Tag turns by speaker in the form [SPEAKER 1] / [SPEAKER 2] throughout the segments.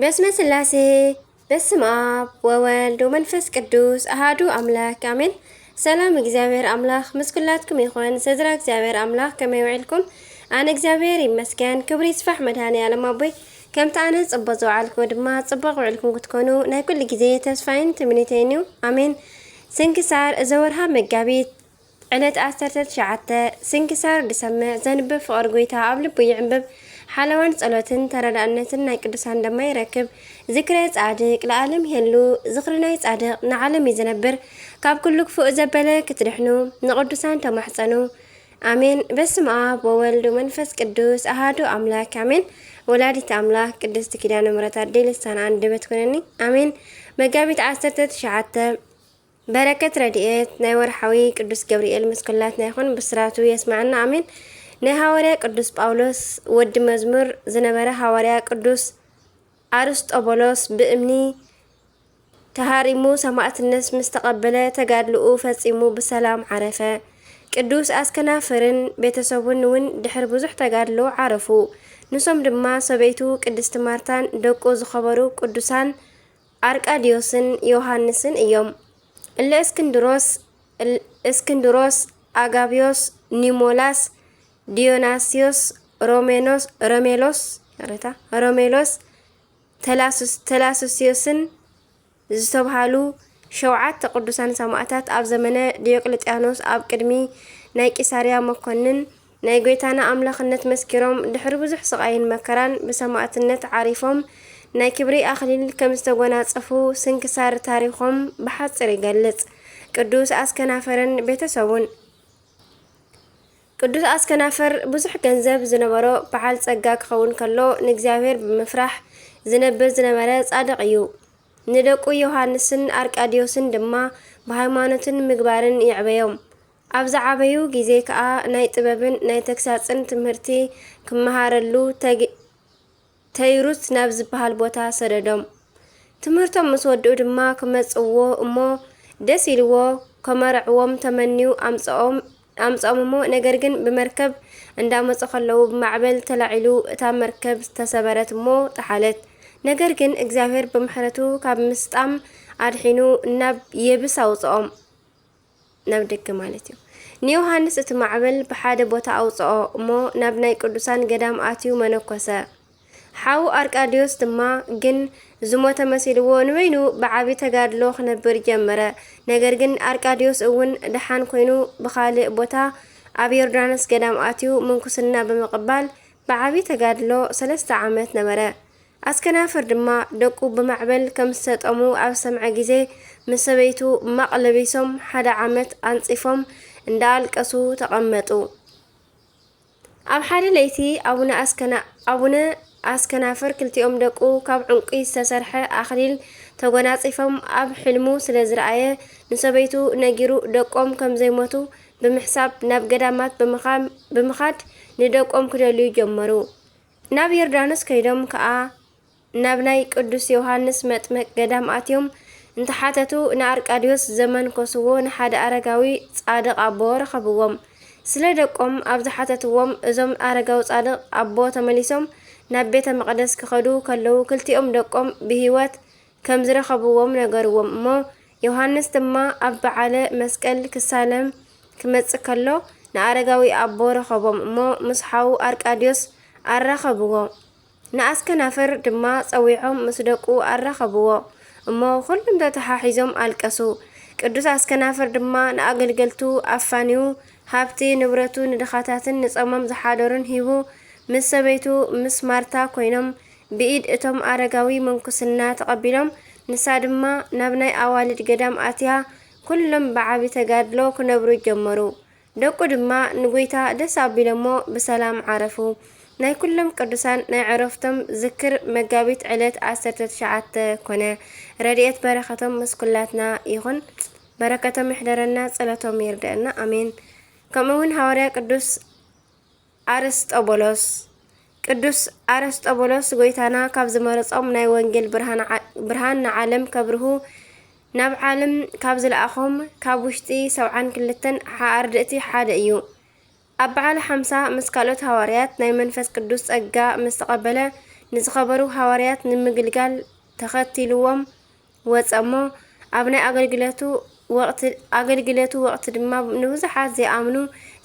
[SPEAKER 1] በስመ ስላሴ በስመ አብ ወወልድ ወመንፈስ ቅዱስ አሃዱ አምላክ አሜን። ሰላም እግዚአብሔር አምላክ ምስኩላትኩም ይኹን። ሰድራ እግዚአብሔር አምላክ ከመይ ውዕልኩም? አነ እግዚአብሔር ይመስገን። ክብሪ ይስፋሕ መድኃኔዓለም አቦይ ከምቲ ኣነ ጽቡቕ ዝውዓልኩ ድማ ጽቡቕ ውዕልኩም ክትኮኑ ናይ ኩሉ ግዜ ተስፋይን ትምኒተይን እዩ። አሜን። ስንክሳር ዘወርሃ መጋቢት ዕለት 19 ስንክሳር ድሰምዕ ዘንብብ ፍቅር ጎይታ ኣብ ልቡ ይዕንብብ ሓለዋን ጸሎትን ተረዳእነትን ናይ ቅዱሳን ድማ ይረክብ። ዝክረ ጻድቅ ለዓለም ይሄሉ ዝኽሪ ናይ ጻድቅ ንዓለም ይዝነብር። ካብ ኩሉ ክፉእ ዘበለ ክትድሕኑ ንቅዱሳን ተማሕፀኑ አሜን። በስመ አብ ወወልድ ወመንፈስ ቅዱስ አሃዱ አምላክ አሜን። ወላዲት አምላክ ቅድስት ኪዳነ ምሕረት አዴ ልሳን አንደበት ኮነኒ አሜን። መጋቢት 19 በረከት ረድኤት ናይ ወርሓዊ ቅዱስ ገብርኤል መስከላት ናይ ኹን ብስራቱ የስማዕና አሜን። ናይ ሐዋርያ ቅዱስ ጳውሎስ ወዲ መዝሙር ዝነበረ ሐዋርያ ቅዱስ አርስጦቦሎስ ብእምኒ ተሃሪሙ ሰማዕትነት ምስ ተቀበለ ተጋድልኡ ፈጺሙ ብሰላም ዓረፈ። ቅዱስ አስከናፍርን ቤተሰቡን እውን ድሕር ብዙሕ ተጋድሎ ዓረፉ። ንሶም ድማ ሰበይቱ ቅድስት ማርታን ደቁ ዝኸበሩ ቅዱሳን አርቃዲዮስን ዮሐንስን እዮም። እለ እስክንድሮስ፣ አጋቢዮስ፣ ኒሞላስ፣ ዲዮናስዮስ፣ ሮሜሎስ፣ ተላሱስዮስን ዝተባሃሉ 7 ቅዱሳን ሰማዕታት ኣብ ዘመነ ዲዮቅልጥያኖስ ኣብ ቅድሚ ናይ ቂሳርያ መኮንን ናይ ጎይታና አምላኽነት መስኪሮም ድሕሪ ብዙሕ ስቃይን መከራን ብሰማዕትነት ዓሪፎም ናይ ክብሪ አኽሊል ከም ዝተጎናጸፉ ስንክሳር ታሪኾም ብሓጽር ይገልጽ። ቅዱስ አስከናፈርን ቤተሰቡን ቅዱስ አስከናፈር ብዙሕ ገንዘብ ዝነበሮ በዓል ጸጋ ክኸውን ከሎ ንእግዚአብሔር ብምፍራሕ ዝነብር ዝነበረ ጻድቕ እዩ። ንደቁ ዮሐንስን አርቃዲዮስን ድማ ብሃይማኖትን ምግባርን ይዕበዮም። ኣብ ዝዓበዩ ግዜ ከዓ ናይ ጥበብን ናይ ተግሳጽን ትምህርቲ ክመሃረሉ ተይሩት ናብ ዝበሃል ቦታ ሰደዶም። ትምህርቶም ምስ ወድኡ ድማ ክመጽዎ እሞ ደስ ኢልዎ ከመርዕዎም ተመኒዩ ኣምጽኦም እሞ ነገር ግን ብመርከብ እንዳመጹ ከለዉ ብማዕበል ተላዒሉ እታ መርከብ ተሰበረት እሞ ተሓለት። ነገር ግን እግዚአብሔር ብምሕረቱ ካብ ምስጣም ኣድሒኑ ናብ የብስ ኣውጽኦም ናብ ደገ ማለት እዩ። ንዮሐንስ እቲ ማዕበል ብሓደ ቦታ ኣውጽኦ እሞ ናብ ናይ ቅዱሳን ገዳም ኣትዩ መነኮሰ። ሓው አርቃዲዮስ ድማ ግን ዝሞተ መሲልዎ ንበይኑ ብዓቢ ተጋድሎ ክነብር ጀመረ። ነገር ግን አርቃዲዮስ እውን ድሓን ኮይኑ ብኻልእ ቦታ ኣብ ዮርዳኖስ ገዳም ኣትዩ ምንኩስና ብምቕባል ብዓቢ ተጋድሎ 3 ዓመት ነበረ። አስከናፍር ድማ ደቁ ብማዕበል ከም ዝተጠሙ ኣብ ሰምዐ ግዜ ምስ ሰበይቱ ማቕ ለቢሶም 1 ዓመት አንጺፎም እንዳኣልቀሱ ተቐመጡ። ኣብ ሓደ ለይቲ ኣቡነ አስከናፍር ክልቲኦም ደቁ ካብ ዕንቂ ዝተሰርሐ አኽሊል ተጎናጺፎም ኣብ ሕልሙ ስለ ዝረአየ ንሰበይቱ ነጊሩ ደቆም ከም ዘይሞቱ ብምሕሳብ ናብ ገዳማት ብምኻድ ንደቆም ክደልዩ ጀመሩ። ናብ ዮርዳኖስ ከይዶም ከዓ ናብ ናይ ቅዱስ ዮሐንስ መጥመቅ ገዳም ኣትዮም እንተሓተቱ ንአርቃዲዮስ ዘመንኮስዎ ንሓደ አረጋዊ ጻድቕ ኣቦ ረኸብዎም። ስለ ደቆም ኣብ ዝሓተትዎም እዞም አረጋዊ ጻድቕ ኣቦ ተመሊሶም ናብ ቤተ መቅደስ ክኸዱ ከለዉ ክልቲኦም ደቆም ብሂወት ከም ዝረኸብዎም ነገርዎም እሞ ዮሐንስ ድማ ኣብ በዓለ መስቀል ክሳለም ክመጽእ ከሎ ንአረጋዊ ኣቦ ረኸቦም እሞ ምስ ሓው አርቃዲዮስ ኣራኸብዎ። ንአስከናፍር ድማ ጸዊዖም ምስ ደቁ ኣራኸብዎ እሞ ኩሎም ተተሓሒዞም ኣልቀሱ። ቅዱስ አስከናፍር ድማ ንኣገልገልቱ ኣፋኒዩ ሃብቲ ንብረቱ ንድኻታትን ንጸሞም ዝሓደሩን ሂቡ ምስ ሰበይቱ ምስ ማርታ ኮይኖም ብኢድ እቶም አረጋዊ መንኩስና ተቐቢሎም ንሳ ድማ ናብ ናይ ኣዋልድ ገዳም ኣትያ ኩሎም ብዓቢ ተጋድሎ ክነብሩ ጀመሩ። ደቁ ድማ ንጎይታ ደስ ኣቢሎሞ ብሰላም ዓረፉ። ናይ ኩሎም ቅዱሳን ናይ ዕረፍቶም ዝክር መጋቢት ዕለት 19 ኮነ። ረድኤት በረከቶም ምስ ኩላትና ይኹን። በረከቶም ይሕደረና፣ ጸሎቶም ይርዳእና አሜን። ከምኡውን ሐዋርያ ቅዱስ አርስጦቦሎስ ጎይታና ካብ ዝመረጾም ናይ ወንጌል ብርሃን ንዓለም ከብርሁ ናብ ዓለም ካብ ዝለኣኾም ካብ ውሽጢ 72 ኣርድእቲ ሓደ እዩ። ኣብ በዓል 50 ምስ ካልኦት ሐዋርያት ናይ መንፈስ ቅዱስ ጸጋ ምስ ተቐበለ ንዝኸበሩ ሐዋርያት ንምግልጋል ተኸቲልዎም ወጸሞ ኣብ ናይ ኣገልግሎቱ ወቅቲ ድማ ንብዙሓት ዘይኣምኑ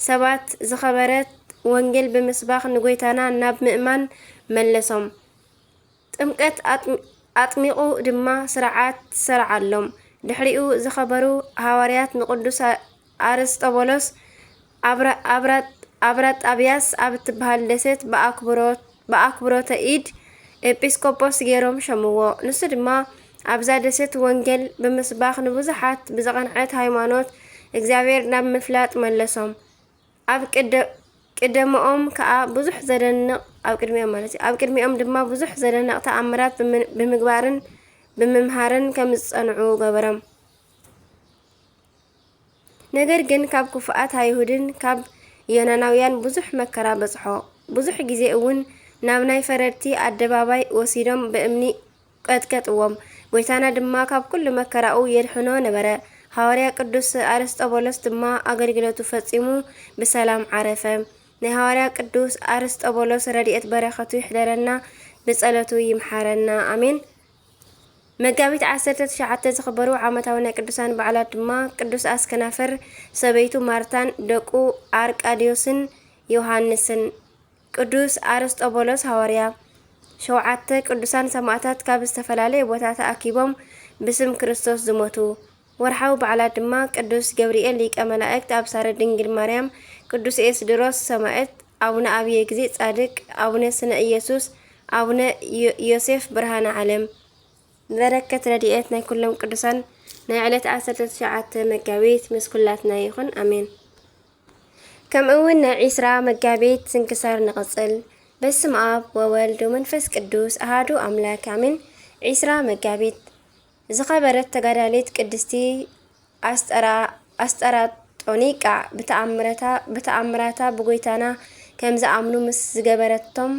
[SPEAKER 1] ሰባት ዝኸበረት ወንጌል ብምስባኽ ንጎይታና ናብ ምእማን መለሶም። ጥምቀት ኣጥሚቑ ድማ ስርዓት ሰርዓሎም። ድሕሪኡ ዝኸበሩ ሐዋርያት ንቅዱስ አርስጦቦሎስ አብራጣብያስ ኣብ ትበሃል ደሴት ብኣክብሮተ ኢድ ኤጲስቆጶስ ገይሮም ሸምዎ። ንሱ ድማ ኣብዛ ደሴት ወንጌል ብምስባኽ ንብዙሓት ብዝቐንዐት ሃይማኖት እግዚአብሔር ናብ ምፍላጥ መለሶም። ኣብ ቅድሚኦም ድማ ብዙሕ ዘደንቕ ተኣምራት ብምግባርን ብምምሃርን ከም ዝጸንዑ ገበሮም። ነገር ግን ካብ ክፉኣት ኣይሁድን ካብ ዮናናውያን ብዙሕ መከራ በጽሖ። ብዙሕ ግዜ እውን ናብ ናይ ፈረድቲ ኣደባባይ ወሲዶም ብእምኒ ቀጥቀጥዎም። ጎይታና ድማ ካብ ኩሉ መከራኡ የድሕኖ ነበረ። ሐዋርያ ቅዱስ አርስጦቦሎስ ድማ ኣገልግሎቱ ፈጺሙ ብሰላም ዓረፈ። ናይ ሐዋርያ ቅዱስ አርስጦቦሎስ ረድኤት በረኸቱ ይሕደረና፣ ብጸሎቱ ይምሓረና፣ አሜን። መጋቢት 19 ዝኽበሩ ዓመታዊ ናይ ቅዱሳን በዓላት ድማ ቅዱስ አስከናፈር፣ ሰበይቱ ማርታን፣ ደቁ አርቃዲዮስን ዮሐንስን፣ ቅዱስ አርስጦቦሎስ ሐዋርያ፣ 7 ቅዱሳን ሰማዕታት ካብ ዝተፈላለየ ቦታ ተኣኪቦም ብስም ክርስቶስ ዝሞቱ። ወርሓዊ በዓላት ድማ ቅዱስ ገብርኤል ሊቀ መላእክት፣ ኣብሳረ ድንግል ማርያም፣ ቅዱስ ኤስድሮስ ሰማዕት፣ አቡነ ኣብየ ጊዜ ጻድቅ፣ አቡነ ስነ ኢየሱስ፣ አቡነ ዮሴፍ ብርሃነ ዓለም። በረከት ረድኤት ናይ ኩሎም ቅዱሳን ናይ ዕለት 19 መጋቢት ምስ ኩላትና ይኹን፣ አሜን። ከምኡውን ናይ 20 መጋቢት ስንክሳር ንቕጽል። በስመ አብ ወወልድ ወመንፈስ ቅዱስ አሐዱ አምላክ አሜን። 20 መጋቢት ዝኸበረት ተጋዳሊት ቅድስቲ አስጠራጦኒቃ ብተኣምራታ ብጎይታና ከም ዝኣምኑ ምስ ዝገበረቶም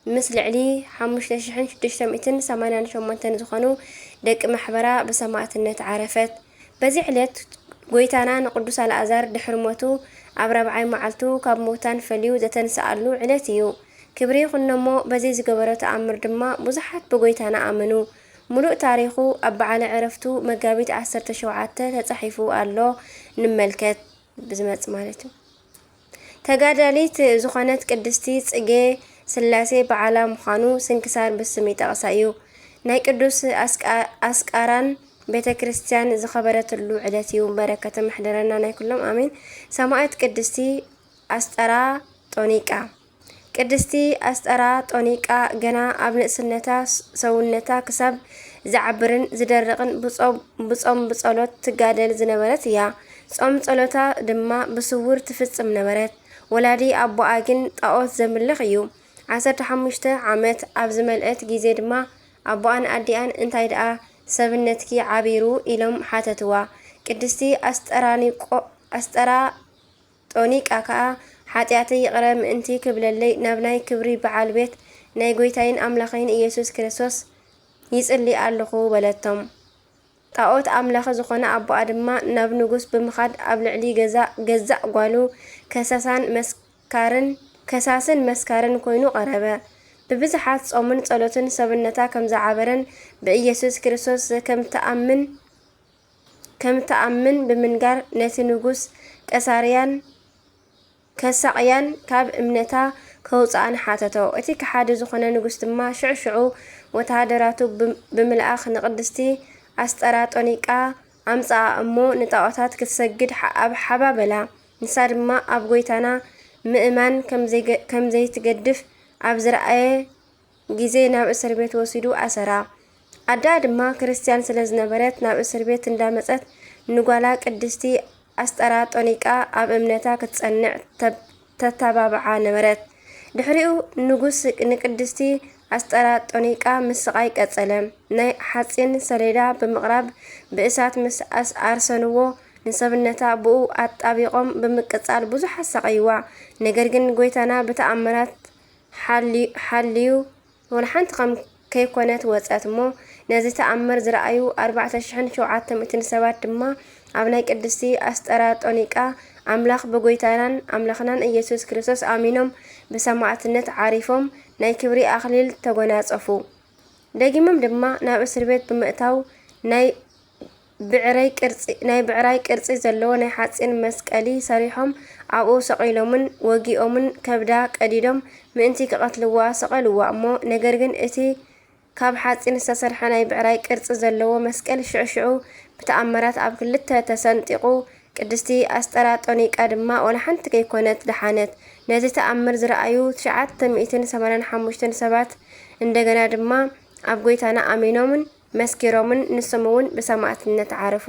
[SPEAKER 1] ምስ ልዕሊ 5688 ዝኾኑ ደቂ ማሕበራ ብሰማዕትነት ዓረፈት። በዚ ዕለት ጎይታና ንቅዱስ አልዓዛር ድሕሪ ሞቱ ኣብ 40 መዓልቱ ካብ ሞታን ፈልዩ ዘተንስኣሉ ዕለት እዩ። ክብሪ ይኹኖሞ። በዚ ዝገበሮ ተኣምር ድማ ብዙሓት ብጎይታና ኣመኑ። ሙሉእ ታሪኹ ኣብ በዓለ ዕረፍቱ መጋቢት 17 ተጻሒፉ ኣሎ። ንመልከት ብዝመጽ ማለት እዩ። ተጋዳሊት ዝኾነት ቅድስቲ ጽጌ ስላሴ በዓላ ምዃኑ ስንክሳር ብስም ይጠቕሳ እዩ። ናይ ቅዱስ አስቃራን ቤተ ክርስቲያን ዝኸበረትሉ ዕለት እዩ። በረከተ ምሕደረና ናይ ኩሎም አሜን። ሰማዕት ቅድስቲ አስጠራጦኒቃ። ቅድስቲ አስጠራጦኒቃ ገና ኣብ ንእስነታ ሰውነታ ክሳብ ዝዓብርን ዝደርቕን ብጾም ብጸሎት ትጋደል ዝነበረት እያ። ጾም ጸሎታ ድማ ብስውር ትፍጽም ነበረት። ወላዲ ኣቦኣ ግን ጣዖት ዘምልኽ እዩ። 15 ዓመት ኣብ ዝመልአት ጊዜ ድማ ኣቦኣን ኣዲኣን እንታይ ደኣ ሰብነትኪ ዓቢሩ ኢሎም ሓተትዋ። ቅድስቲ አስጠራጦኒቃ ከዓ ሓጢኣተይ ይቕረ ምእንቲ ክብለለይ ናብ ናይ ክብሪ በዓል ቤት ናይ ጎይታይን ኣምላኸይን ኢየሱስ ክርስቶስ ይጽሊ ኣለኹ በለቶም። ጣዖት ኣምላኸ ዝኾነ ኣቦኣ ድማ ናብ ንጉስ ብምኻድ ኣብ ልዕሊ ገዛእ ጓሉ ከሳስን መስካርን ኮይኑ ቀረበ። ብብዙሓት ጾምን ጸሎትን ሰብነታ ከም ዝዓበረን ብኢየሱስ ክርስቶስ ከም ተኣምን ብምንጋር ነቲ ንጉስ ከሳቅያን ካብ እምነታ ከውፃእን ሓተቶ። እቲ ከሓዲ ዝኾነ ንጉስ ድማ ሽዑ ወተሃደራቱ ብምልኣኽ ንቅድስቲ አስጠራጦኒቃ ኣምፅኣ እሞ ንጣዖታት ክትሰግድ ኣብ ሓባበላ። ንሳ ድማ ኣብ ጎይታና ምእማን ከም ዘይትገድፍ ኣብ ዝረኣየ ጊዜ ናብ እስር ቤት ወሲዱ ኣሰራ። ኣዳ ድማ ክርስቲያን ስለ ዝነበረት ናብ እስር ቤት እንዳመፀት ንጓላ ቅድስቲ አስጠራጦኒቃ ኣብ እምነታ ክትጸንዕ ተተባብዓ ነበረት። ድሕሪኡ ንጉስ ንቅድስቲ አስጠራጦኒቃ ምስ ስቃይ ቀጸለ። ናይ ሓፂን ሰሌዳ ብምቕራብ ብእሳት ምስ ኣርሰንዎ ንሰብነታ ብኡ ኣጣቢቖም ብምቅጻል ብዙሓት ሰቃይዋ። ነገር ግን ጎይታና ብተኣምራት ሓልዩ ወልሓንቲ ከም ከይኮነት ወፀት እሞ ነዚ ተኣምር ዝረኣዩ 4700 ሰባት ድማ ኣብ ናይ ቅድስቲ አስጠራጦኒቃ ኣምላኽ ብጎይታናን ኣምላኽናን ኢየሱስ ክርስቶስ ኣሚኖም ብሰማዕትነት ዓሪፎም ናይ ክብሪ ኣኽሊል ተጎናጸፉ። ደጊሞም ድማ ናብ እስር ቤት ብምእታው ናይ ብዕራይ ቅርጺ ዘለዎ ናይ ሓጺን መስቀሊ ሰሪሖም ኣብኡ ሰቒሎምን ወጊኦምን ከብዳ ቀዲዶም ምእንቲ ክቐትልዋ ሰቐልዋ እሞ ነገር ግን እቲ ካብ ሓጺን ዝተሰርሐ ናይ ብዕራይ ቅርጺ ዘለዎ መስቀል ሽዑሽዑ ብተኣምራት ኣብ ክልተ ተሰንጢቑ ቅድስቲ ኣስጠራጦኒቃ ድማ ወላ ሓንቲ ከይኮነት ደሓነት። ነዚ ተኣምር ዝረኣዩ 985 ሰባት እንደገና ድማ ኣብ ጎይታና ኣሚኖምን መስኪሮምን ንሶም እውን ብሰማዕትነት ዓረፉ።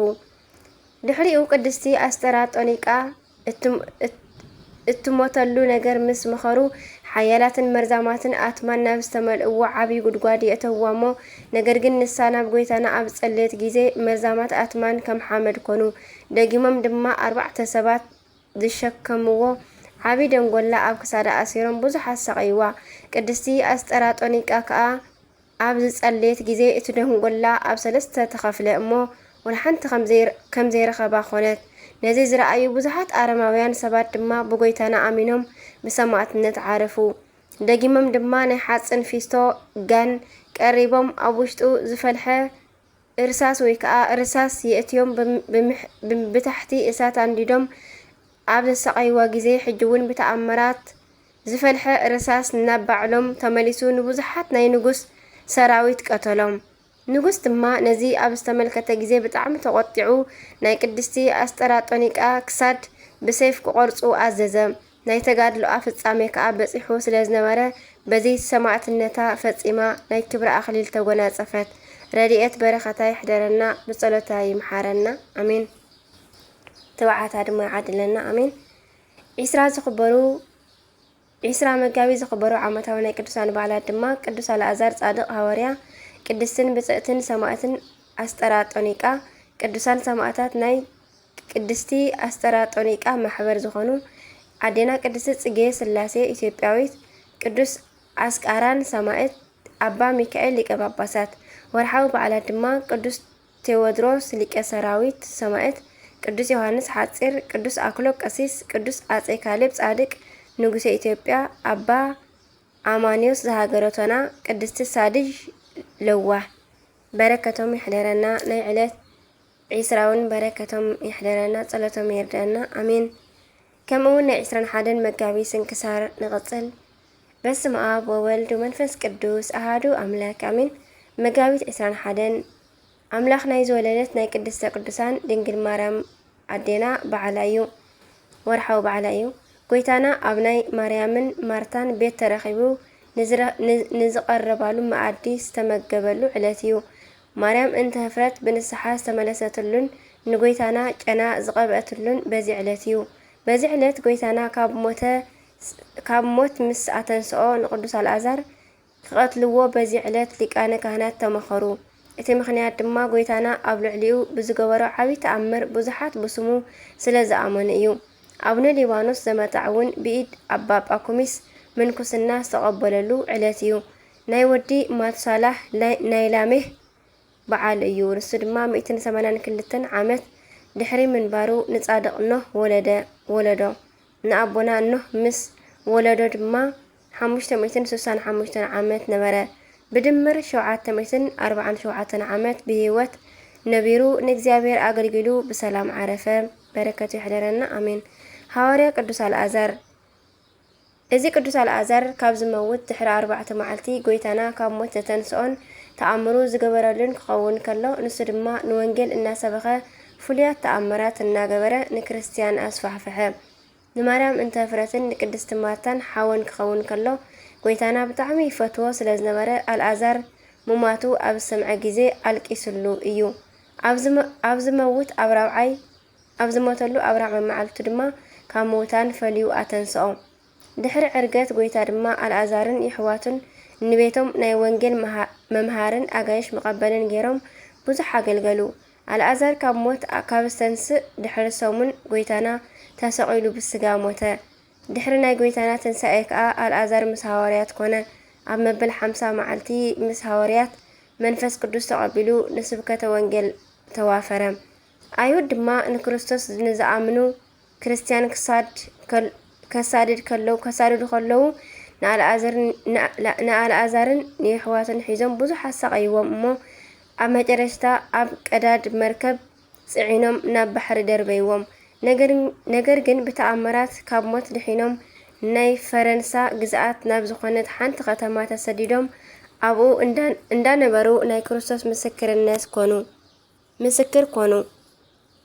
[SPEAKER 1] ድሕሪኡ ቅድስቲ ኣስጠራጦኒቃ እትሞተሉ ነገር ምስ መኸሩ ሓያላትን መርዛማትን ኣትማን ናብ ዝተመልእዎ ዓብዪ ጉድጓድ የእተውዋ እሞ ነገር ግን ንሳ ናብ ጎይታና ኣብ ጸለየት ጊዜ መርዛማት ኣትማን ከም ሓመድ ኮኑ። ደጊሞም ድማ 4 ሰባት ዝሸከምዎ ዓብዪ ደንጎላ ኣብ ክሳዳ ኣሲሮም ብዙሓት ሰቐይዋ። ቅድስቲ ኣስጠራጦኒቃ ከዓ ኣብ ዝጸለየት ጊዜ እቲ ደንጎላ ኣብ 3 ተኸፍለ እሞ ወላ ሓንቲ ከም ዘይረኸባ ኾነት። ነዚ ዝረኣዩ ብዙሓት ኣረማውያን ሰባት ድማ ብጎይታና ኣሚኖም ብሰማዕትነት ዓረፉ። ደጊሞም ድማ ናይ ሓጽን ፊስቶ ጋን ቀሪቦም ኣብ ውሽጡ ዝፈልሐ እርሳስ ወይ ከዓ እርሳስ የእትዮም ብታሕቲ እሳት አንዲዶም ኣብ ዘሰቃይዋ ጊዜ ሕጂ እውን ብተኣምራት ዝፈልሐ እርሳስ ናብ ባዕሎም ተመሊሱ ንብዙሓት ናይ ንጉስ ሰራዊት ቀተሎም። ንጉስ ድማ ነዚ ኣብ ዝተመልከተ ጊዜ ብጣዕሚ ተቆጢዑ ናይ ቅድስቲ ኣስጠራጦኒቃ ክሳድ ብሰይፍ ክቆርጹ ኣዘዘ። ናይ ተጋድሎኣ ፍጻሜ ከዓ በፂሑ ስለ ዝነበረ በዚ ሰማዕትነታ ፈጺማ ናይ ክብሪ ኣኽሊል ተጎናጸፈት። ረድኤት በረኸታ ይሕደረና ብጸሎታ ይምሓረና ኣሜን። ተባዓታ ድማ ይዓድለና ኣሜን። 20 መጋቢት ዝኽበሩ ዓመታዊ ናይ ቅዱሳን በዓላት ድማ ቅዱስ ኣልዓዛር ጻድቕ ሐዋርያ፣ ቅድስትን ብጽዕትን ሰማዕትን ኣስጠራጦኒቃ፣ ቅዱሳን ሰማዕታት ናይ ቅድስቲ ኣስጠራጦኒቃ ማሕበር ዝኾኑ ኣዴና ቅድስቲ ጽጌ ስላሴ ኢትዮጵያዊት፣ ቅዱስ አስቃራን ሰማዕት፣ ኣባ ሚካኤል ሊቀ ጳጳሳት። ወርሓዊ በዓላት ድማ ቅዱስ ቴዎድሮስ ሊቀ ሰራዊት ሰማዕት፣ ቅዱስ ዮሐንስ ሓጺር፣ ቅዱስ አክሎግ ቀሲስ፣ ቅዱስ አጼ ካሌብ ጻድቅ ንጉሴ ኢትዮጵያ፣ ኣባ አማኒዮስ ዝሃገረቶና፣ ቅድስቲ ሳድዥ ለዋህ። በረከቶም ይሕደረና። ናይ ዕለት 20 በረከቶም ይሕደረና፣ ጸሎቶም ይርዳና ኣሜን። ከምኡውን ናይ 21 መጋቢት ስንክሳር ንቕጽል። በስመ አብ ወወልድ ወመንፈስ ቅዱስ አሐዱ አምላክ አሜን። መጋቢት 21 አምላኽ ናይ ዝወለደት ናይ ቅድስተ ቅዱሳን ድንግል ማርያም ኣዴና በዓላ እዩ። ወርሓዊ በዓላ እዩ። ጎይታና ኣብ ናይ ማርያምን ማርታን ቤት ተረኺቡ ንዝቐረባሉ መኣዲ ዝተመገበሉ ዕለት እዩ። ማርያም እንተ ህፍረት ብንስሓ ዝተመለሰትሉን ንጎይታና ጨና ዝቐብአትሉን በዚ ዕለት እዩ። በዚ ዕለት ጎይታና ካብ ሞት ምስ ኣተንስኦ ንቅዱስ አልዓዛር ክቐትልዎ በዚ ዕለት ሊቃነ ካህናት ተመኸሩ። እቲ ምኽንያት ድማ ጎይታና ኣብ ልዕሊኡ ብዝገበሮ ዓብይ ተኣምር ብዙሓት ብስሙ ስለ ዝኣመኑ እዩ። ኣቡነ ሊባኖስ ዘመጣዕ እውን ብኢድ ኣባ ጳኩሚስ ምንኩስና ዝተቐበለሉ ዕለት እዩ። ናይ ወዲ ማቱሳላህ ናይ ላሜህ በዓል እዩ። ንሱ ድማ 182 ዓመት ድሕሪ ምንባሩ ንጻድቕ ኖህ ወለዶ። ንኣቦና ኖህ ምስ ወለዶ ድማ 565 ዓመት ነበረ። ብድምር 747 ዓመት ብህይወት ነቢሩ ንእግዚአብሔር ኣገልጊሉ ብሰላም ዓረፈ። በረከቱ ይሕደረና ኣሜን። ሐዋርያ ቅዱስ አልዓዛር። እዚ ቅዱስ አልዓዛር ካብ ዝመውት ድሕሪ 4 መዓልቲ ጎይታና ካብ ሞት ዘተንስኦን ተኣምሩ ዝገበረሉን ክኸውን ከሎ ንሱ ድማ ንወንጌል እናሰበኸ ፍሉያት ተኣምራት እናገበረ ንክርስቲያን ኣስፋሕፈሐ። ንማርያም እንተ ህፍረትን ንቅድስቲ ማርታን ሓወን ክኸውን ከሎ ጎይታና ብጣዕሚ ይፈትዎ ስለ ዝነበረ አልዓዛር ሙማቱ ኣብ ሰምዐ ጊዜ ኣልቂሱሉ እዩ። ኣብ ዝሞተሉ ኣብ 40 መዓልቱ ድማ ካብ ምውታን ፈልዩ ኣተንስኦ። ድሕሪ ዕርገት ጎይታ ድማ አልዓዛርን ይሕዋቱን ንቤቶም ናይ ወንጌል መምሃርን ኣጋይሽ መቐበልን ገይሮም ብዙሕ ኣገልገሉ። አልዓዛር ካብ ሞት ካብ ዝተንስእ ድሕሪ ሰሙን ጎይታና ተሰቂሉ ብስጋ ሞተ። ድሕሪ ናይ ጎይታና ትንሳኤ ከዓ አልዓዛር ምስ ሃዋርያት ኮነ። ኣብ መበል 50 መዓልቲ ምስ ሃዋርያት መንፈስ ቅዱስ ተቐቢሉ ንስብከተ ወንጌል ተዋፈረ። ኣይሁድ ድማ ንክርስቶስ ንዝኣምኑ ክርስቲያን ከሳድዱ ከለዉ ንኣልኣዛርን ንኣሕዋትን ሒዞም ብዙሓት ሰቃይዎም እሞ ኣብ መጨረሽታ ኣብ ቀዳድ መርከብ ጽዒኖም ናብ ባሕሪ ደርበይዎም። ነገር ግን ብተኣምራት ካብ ሞት ድሒኖም ናይ ፈረንሳ ግዝኣት ናብ ዝኾነት ሓንቲ ከተማ ተሰዲዶም ኣብኡ እንዳነበሩ ናይ ክርስቶስ ምስክር ኮኑ።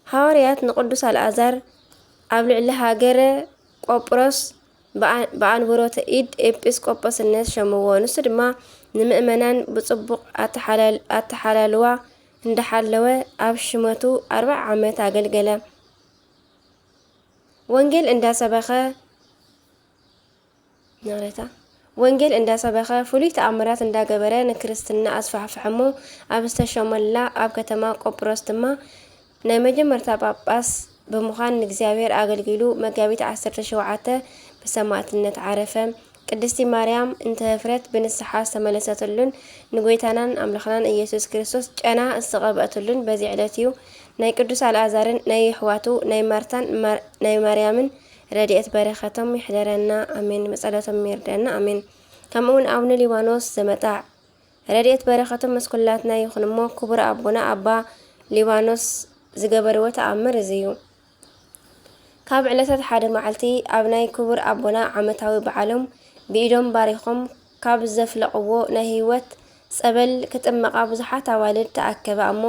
[SPEAKER 1] ሐዋርያት ንቅዱስ ኣልዓዛር ኣብ ልዕሊ ሃገረ ቆጵሮስ ብኣንብሮተ ኢድ ኤጲስቆጶስነት ሸምዎ። ንሱ ድማ ንምእመናን ብጽቡቕ ኣተሓላልዋ እንዳሓለወ ኣብ ሽመቱ 40 ዓመት ኣገልገለ። ወንጌል እንዳሰበኸ ፍሉይ ተኣምራት እንዳገበረ ንክርስትና ኣስፋሕፍሐሞ ኣብ ዝተሸመላ ኣብ ከተማ ቆጵሮስ ድማ ናይ መጀመርታ ጳጳስ ብምዃን ንእግዚአብሔር ኣገልጊሉ መጋቢት 17 ብሰማዕትነት ዓረፈ። ቅድስቲ ማርያም እንተህፍረት ብንስሓ ዝተመለሰትሉን ንጎይታናን ኣምላኽናን ኢየሱስ ክርስቶስ ጨና ዝተቐብአትሉን በዚ ዕለት እዩ። ናይ ቅዱስ ኣልዓዛርን ናይ ኣሕዋቱ ናይ ማርታን ናይ ማርያምን ረድኤት በረኸቶም ይሕደረና ኣሜን። መጸለቶም ይርዳና ኣሜን። ከምኡውን አቡነ ሊባኖስ ዘመጣዕ ረድኤት በረኸቶም መስኩላትና ይኹን እሞ ክቡር አቡና አባ ሊባኖስ ዝገበርዎ ተኣምር እዚ እዩ። ካብ ዕለታት ሓደ መዓልቲ ኣብ ናይ ክቡር አቡና ዓመታዊ በዓሎም ብኢዶም ባሪኾም ካብ ዘፍለቕዎ ናይ ህይወት ጸበል ክጥመቓ ብዙሓት ኣዋልድ ተኣከበ እሞ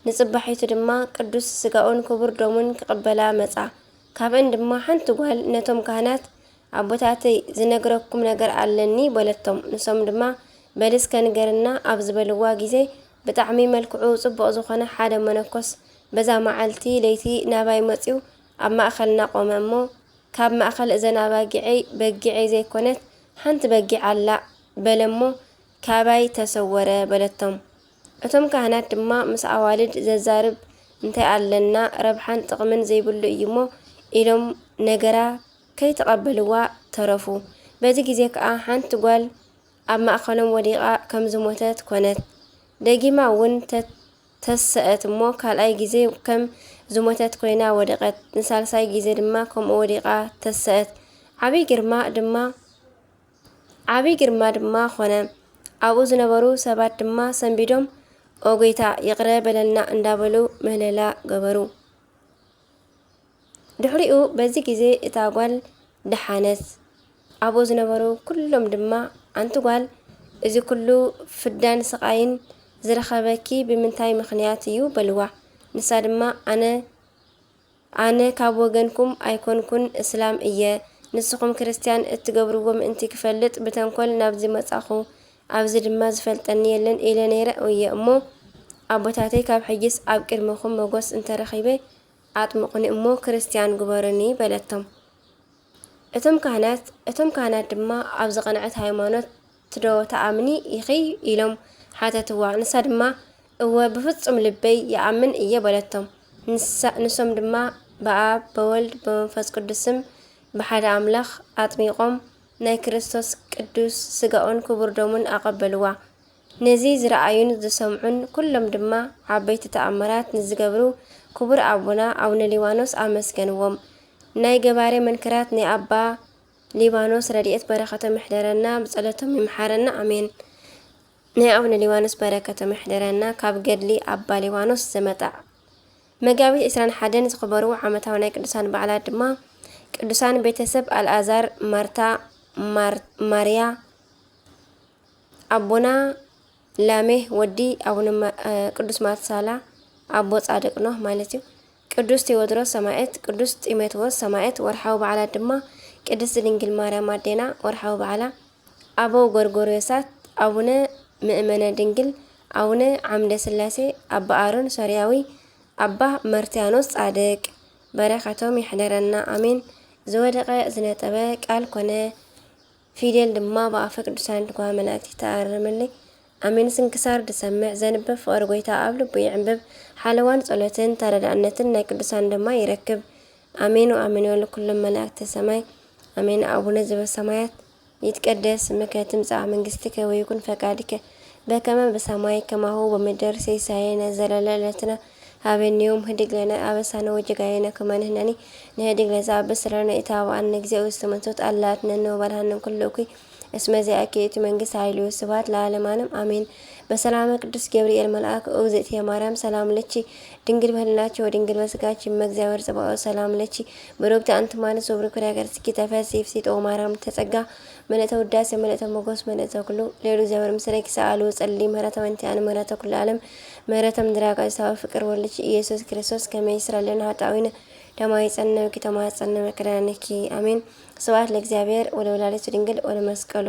[SPEAKER 1] ንጽባሒቱ ድማ ቅዱስ ስጋኡን ክቡር ደሙን ክቕበላ መጻ። ካብአን ድማ ሓንቲ ጓል ነቶም ካህናት ኣቦታተይ ዝነግረኩም ነገር ኣለኒ በለቶም። ንሶም ድማ በልስ ከንገርና ኣብ ዝበልዋ ጊዜ ብጣዕሚ መልክዑ ጽቡቕ ዝኾነ ሓደ መነኮስ በዛ መዓልቲ ለይቲ ናባይ መጺኡ ኣብ ማእኸልና ቆመ እሞ ካብ ማእኸል እዘን በጊዐይ ዘይኮነት ሓንቲ በጊዕ ኣላ በለሞ ካባይ ተሰወረ በለቶም። እቶም ካህናት ድማ ምስ ኣዋልድ ዘዛርብ እንታይ ኣለና ረብሓን ጥቕምን ዘይብሉ እዩ እሞ ኢሎም ነገራ ከይተቐበልዋ ተረፉ። በዚ ጊዜ ከዓ ሓንቲ ጓል ኣብ ማእኸሎም ወዲቓ ከም ዝሞተት ኮነት። ደጊማ እውን ተሰአት እሞ ካልኣይ ጊዜ ከም ዝሞተት ኮይና ወደቐት። ንሳልሳይ ጊዜ ድማ ከምኡ ወዲቓ ተሰአት። ዓብይ ግርማ ድማ ኾነ። ኣብኡ ዝነበሩ ሰባት ድማ ሰንቢዶም ኦ ጎይታ ይቕረ በለልና እንዳበሉ ምህለላ ገበሩ። ድሕሪኡ በዚ ጊዜ እታ ጓል ደሓነት። ኣብኡ ዝነበሩ ኩሎም ድማ ኣንቲ ጓል እዚ ኩሉ ፍዳን ስቃይን ዝረኸበኪ ብምንታይ ምኽንያት እዩ በልዋ። ንሳ ድማ ኣነ ካብ ወገንኩም ኣይኮንኩን እስላም እየ፣ ንስኹም ክርስቲያን እትገብርዎ ምእንቲ ክፈልጥ ብተንኮል ናብዚ መጻኹ፣ ኣብዚ ድማ ዝፈልጠኒ የለን ኢለ ነይረ እየ እሞ ኣቦታተይ ካብ ሕጊስ ኣብ ቅድሚኹም መጎስ እንተረኺበ ኣጥምቑኒ እሞ ክርስቲያን ግበሩኒ በለቶም። እቶም ካህናት ድማ ኣብ ዝቐንዐት ሃይማኖት ትዶ ተኣምኒ ኢኺ ኢሎም ሓተትዋ። ንሳ ድማ እወ ብፍጹም ልበይ ይኣምን እየ በለቶም። ንሶም ድማ በኣብ በወልድ በመንፈስ ቅዱስም ብሓደ ኣምላኽ ኣጥሚቖም ናይ ክርስቶስ ቅዱስ ስጋኡን ክቡር ደሙን ኣቐበልዋ። ነዚ ዝረኣዩን ዝሰምዑን ኩሎም ድማ ዓበይቲ ተኣምራት ንዝገብሩ ክቡር አቡና አቡነ ሊባኖስ ኣመስገንዎም። ናይ ገባሬ መንክራት ናይ ኣባ ሊባኖስ ረድኤት በረኸቶም ይሕደረና ብጸሎቶም ይምሓረና ኣሜን። ናይ አቡነ ሊባኖስ በረከቶም ይሕደረና። ካብ ገድሊ ኣባ ሊባኖስ ዘመጣዕ መጋቢት 21 ዝኽበሩ ዓመታዊ ናይ ቅዱሳን በዓላት ድማ ቅዱሳን ቤተሰብ ኣልዓዛር፣ ማርታ፣ ማርያ፣ አቡና ላሜህ ወዲ አቡነ ቅዱስ ማትሳላ ኣቦ ጻድቅ ኖህ ማለት እዩ። ቅዱስ ቴዎድሮስ ሰማዕት፣ ቅዱስ ጢሞቴዎስ ሰማዕት። ወርሓዊ በዓላት ድማ ቅድስት ድንግል ማርያም ኣዴና ወርሓዊ በዓላ፣ ኣበው ጎርጎርዮሳት፣ ኣቡነ ምእመነ ድንግል፣ ኣቡነ ዓምደ ስላሴ፣ ኣባ ኣሮን ሶርያዊ፣ ኣባ መርትያኖስ ጻድቅ። በረኸቶም ይሕደረና ኣሜን። ዝወደቐ ዝነጠበ ቃል ኮነ ፊደል ድማ ብኣፈ ቅዱሳን ድጓ መላእክቲ ተኣርምልይ ኣሜን። ስንክሳር ድሰምዕ ዘንብብ ፍቅር ጎይታ ኣብ ልቡ ይዕንብብ። ሓለዋን ጸሎትን ተረዳእነትን ናይ ቅዱሳን ድማ ይረክብ። ኣሜን ወኣሜን ወለ ኩሎም መላእክቲ ሰማይ ኣሜን። አቡነ ዘበሰማያት ይትቀደስ ስምከ ትምጻእ መንግሥትከ ወይኩን ፈቃድከ በከመ በሰማይ ከማሁ በምድር ሲሳየነ ዘለለ ዕለትነ ሀበነ ዮም ህድግ ለነ አበሳነ ወጌጋየነ ከመ ንሕነኒ ንህድግ ለዘአብስ ለነ ኢታብአነ እግዚኦ ውስተ መንሱት አላትነነ ወባልሃነ ኩሉ እኩይ እስመ ዚአኪ መንግስት ኃይል ወስብሐት ለዓለመ ዓለም አሜን። በሰላመ ቅዱስ ገብርኤል መልአክ እግዝእትየ ማርያም ሰላም ለኪ ድንግል በህሊናኪ ወድንግል በስጋኪ እመእግዚአብሔር ጽባኦት ሰላም ለኪ በሮክተ አንቲ እምአንስት ወብርኩር ያገርኪ ተፈሥሒ ፍሥሕት ማርያም ተጸጋ ምልዕተ ውዳሴ ምልዕተ ሞገስ ምልዕተ ኩሉ ሌሉ እግዚአብሔር ምስሌኪ ሰአሉ ጸልዪ ምህረተ ወእንቲአነ ምህረተ ኩሉ ዓለም ምህረተ ምድራቃ ሰው ፍቅር ወልድኪ ኢየሱስ ክርስቶስ ከመ ይስረይ ኃጣውኢነ ደማይጸነው ከተማጸነ መከራነኪ አሜን። ስብሐት ለእግዚአብሔር ወለወላዲቱ ድንግል ወለመስቀሉ